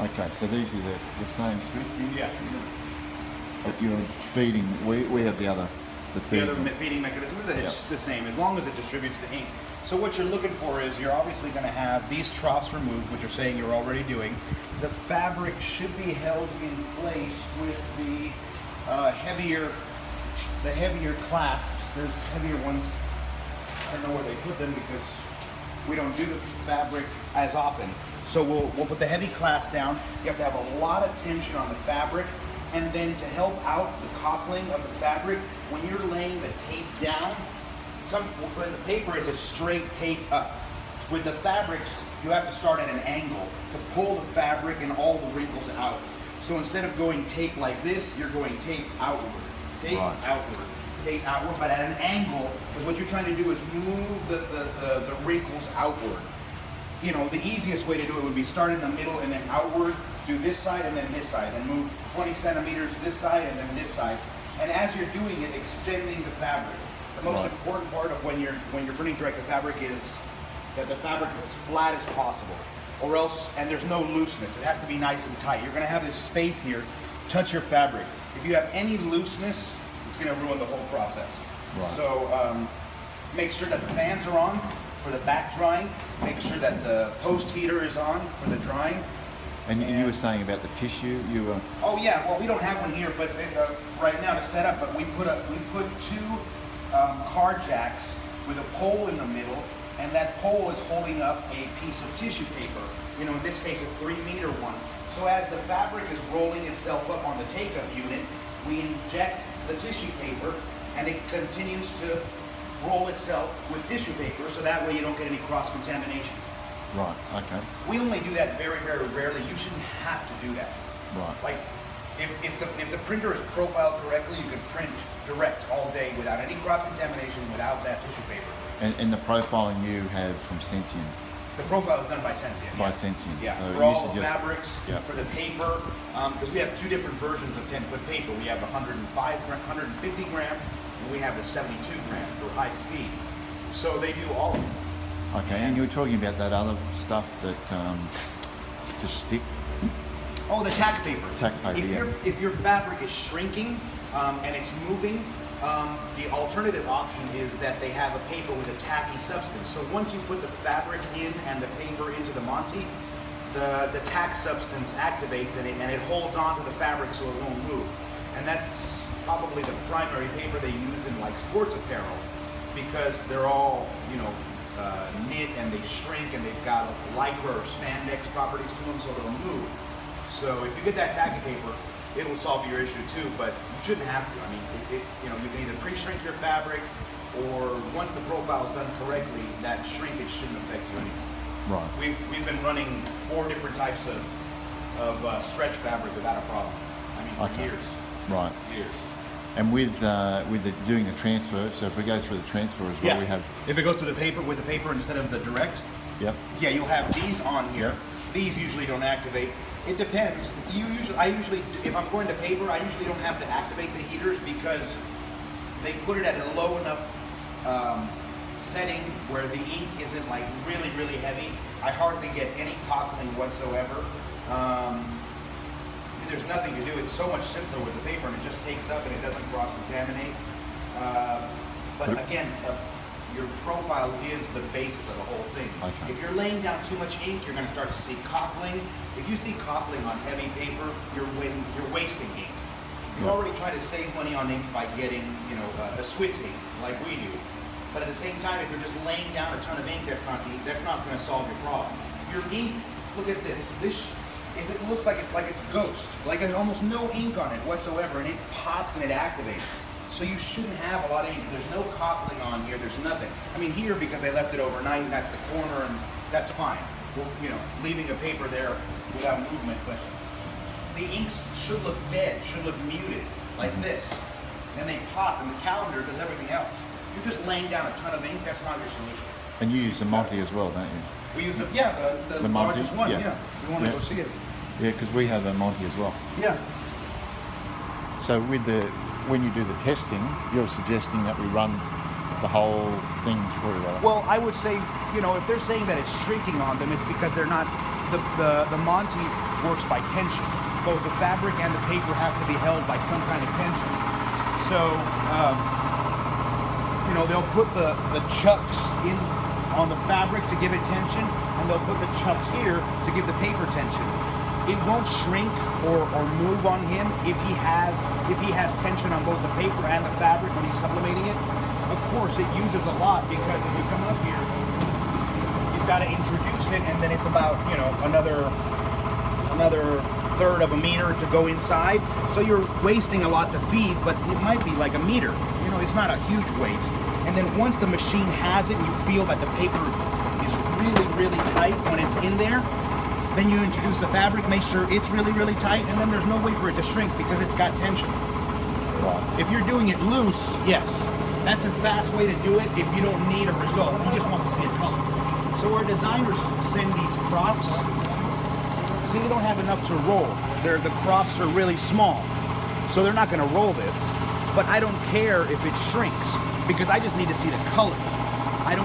Okay, so these are the same Swifties? Yeah. That you're feeding. We have the The feed. other feeding mechanism is Yeah. the same, as long as it distributes the ink. So what you're looking for is you're obviously going to have these troughs removed, which you're saying you're already doing. The fabric should be held in place with the heavier clasps. There's heavier ones. I don't know where they put them because we don't do the fabric as often. So we'll put the heavy clasp down. You have to have a lot of tension on the fabric. And then to help out the cockling of the fabric, when you're laying the tape down, for the paper it's a straight tape up. With the fabrics, you have to start at an angle to pull the fabric and all the wrinkles out. So instead of going tape like this, you're going tape outward. Tape outward. Tape outward, but at an angle, because what you're trying to do is move the wrinkles outward. You know, the easiest way to do it would be start in the middle and then outward, do this side and then this side, then move 20 centimeters this side and then this side. And as you're doing it, extending the fabric. The most important part of when you're printing direct to fabric is that the fabric is as flat as possible, or else, and there's no looseness. It has to be nice and tight. You're going to have this space here, touch your fabric. If you have any looseness, it's going to ruin the whole process. Right. So make sure that the fans are on for the back drying. Make sure that the post heater is on for the drying. And you were saying about the tissue. You were. Oh yeah. Well, we don't have one here, but right now to set up. But we put two car jacks with a pole in the middle, and that pole is holding up a piece of tissue paper. You know, in this case, a 3-meter one. So as the fabric is rolling itself up on the take-up unit, we inject the tissue paper, and it continues to roll itself with tissue paper, so that way you don't get any cross-contamination. Right, okay. We only do that very, very rarely. You shouldn't have to do that. Right. Like, if the printer is profiled correctly, you can print direct all day without any cross-contamination, without that tissue paper. And the profiling you have from Sensient? The profile is done by Sensient. By Sensient. Yeah, So for all the fabrics, for the paper, because we have two different versions of 10-foot paper. We have 150 gram, and we have the 72 gram for high speed. So they do all of them. Okay, and you were talking about that other stuff that to stick. Oh, the tack paper. Tack paper, If your fabric is shrinking and it's moving, the alternative option is that they have a paper with a tacky substance. So once you put the fabric in and the paper into the Monty, the tack substance activates and it holds on to the fabric so it won't move. And that's probably the primary paper they use in like sports apparel, because they're all, you know, knit and they shrink and they've got lycra or spandex properties to them, so they'll move. So if you get that tacky paper, it will solve your issue too, but you shouldn't have to. I mean, you know, you can either pre-shrink your fabric, or once the profile is done correctly, that shrinkage shouldn't affect you anymore. Right. We've been running 4 different types of stretch fabric without a problem. I mean, for years. Right. Years. And with doing the transfer, so if we go through the transfer as well, we have. If it goes to the paper with the paper instead of the direct. Yep. Yeah, you'll have these on here. Yep. These usually don't activate. It depends. I usually, if I'm going to paper, I usually don't have to activate the heaters because they put it at a low enough setting where the ink isn't like really, really heavy. I hardly get any cockling whatsoever. There's nothing to do. It's so much simpler with the paper, and it just takes up and it doesn't cross-contaminate. But again, your profile is the basis of the whole thing. Okay. If you're laying down too much ink, you're going to start to see cockling. If you see cockling on heavy paper, you're wasting ink. You already try to save money on ink by getting, you know, a Swiss ink like we do. But at the same time, if you're just laying down a ton of ink, that's not going to solve your problem. Your ink, look at this. If it looks like it's ghost, like there's almost no ink on it whatsoever, and it pops and it activates. So you shouldn't have a lot of ink. There's no cockling on here. There's nothing. I mean, here, because I left it overnight, and that's the corner, and that's fine. Well, you know, leaving a paper there without movement, but the inks should look dead, should look muted, like this. Then they pop, and the calendar does everything else. If you're just laying down a ton of ink, that's not your solution. And you use the Monty as well, don't you? We use the largest one, yeah. You want to go see it. Yeah, because we have a Monty as well. Yeah. So when you do the testing, you're suggesting that we run the whole thing through, right? Well, I would say, you know, if they're saying that it's shrinking on them, it's because they're not the Monty works by tension. Both the fabric and the paper have to be held by some kind of tension. So, you know, they'll put the chucks in on the fabric to give it tension, and they'll put the chucks here to give the paper tension. It won't shrink or move on him if he has tension on both the paper and the fabric when he's sublimating it. Of course, it uses a lot because if you come up here, you've got to introduce it, and then it's about, you know, another third of a meter to go inside. So you're wasting a lot to feed, but it might be like a meter. You know, it's not a huge waste. And then once the machine has it and you feel that the paper is really, really tight when it's in there, then you introduce the fabric, make sure it's really, really tight, and then there's no way for it to shrink because it's got tension. Right. If you're doing it loose, yes, that's a fast way to do it if you don't need a result. You just want to see a color. So our designers send these crops, so you don't have enough to roll. The crops are really small, so they're not going to roll this. But I don't care if it shrinks because I just need to see the color. I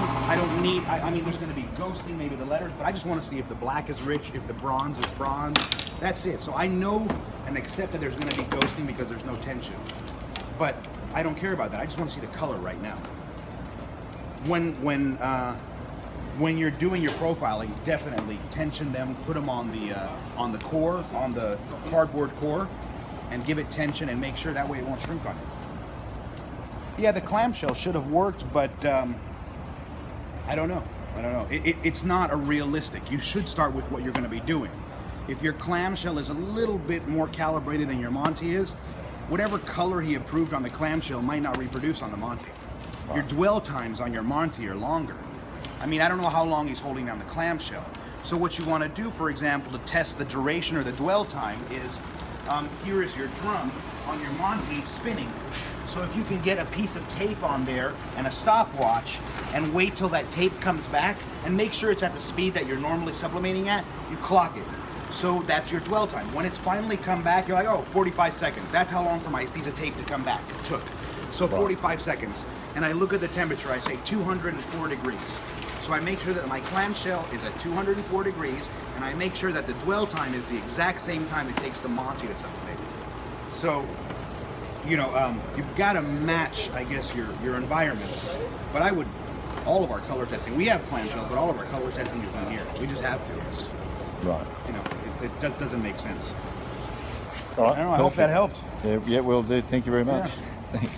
mean, there's going to be ghosting, maybe the letters, but I just want to see if the black is rich, if the bronze is bronze. That's it. So I know and accept that there's going to be ghosting because there's no tension. But I don't care about that. I just want to see the color right now. When you're doing your profiling, definitely tension them, put them on the core, on the cardboard core, and give it tension and make sure that way it won't shrink on you. Yeah, the clamshell should have worked, but I don't know. It's not a realistic. You should start with what you're going to be doing. If your clamshell is a little bit more calibrated than your Monty is, whatever color he approved on the clamshell might not reproduce on the Monty. Wow. Your dwell times on your Monty are longer. I mean, I don't know how long he's holding down the clamshell. So what you want to do, for example, to test the duration or the dwell time is, here is your drum on your Monty spinning. So if you can get a piece of tape on there and a stopwatch and wait till that tape comes back and make sure it's at the speed that you're normally sublimating at, you clock it. So that's your dwell time. When it's finally come back, you're like, oh, 45 seconds. That's how long for my piece of tape to come back. It took. So 45 seconds. And I look at the temperature, I say 204 degrees. So I make sure that my clamshell is at 204 degrees, and I make sure that the dwell time is the exact same time it takes the Monty to sublimate. So, you know, you've got to match, I guess, your environment. But I would, all of our color testing, we have clamshells, but all of our color testing is done here. We just have to. It's, right. You know, it just doesn't make sense. All right. I don't know, I hope that helped. Yeah, will do. Thank you very much. Yeah. Thanks.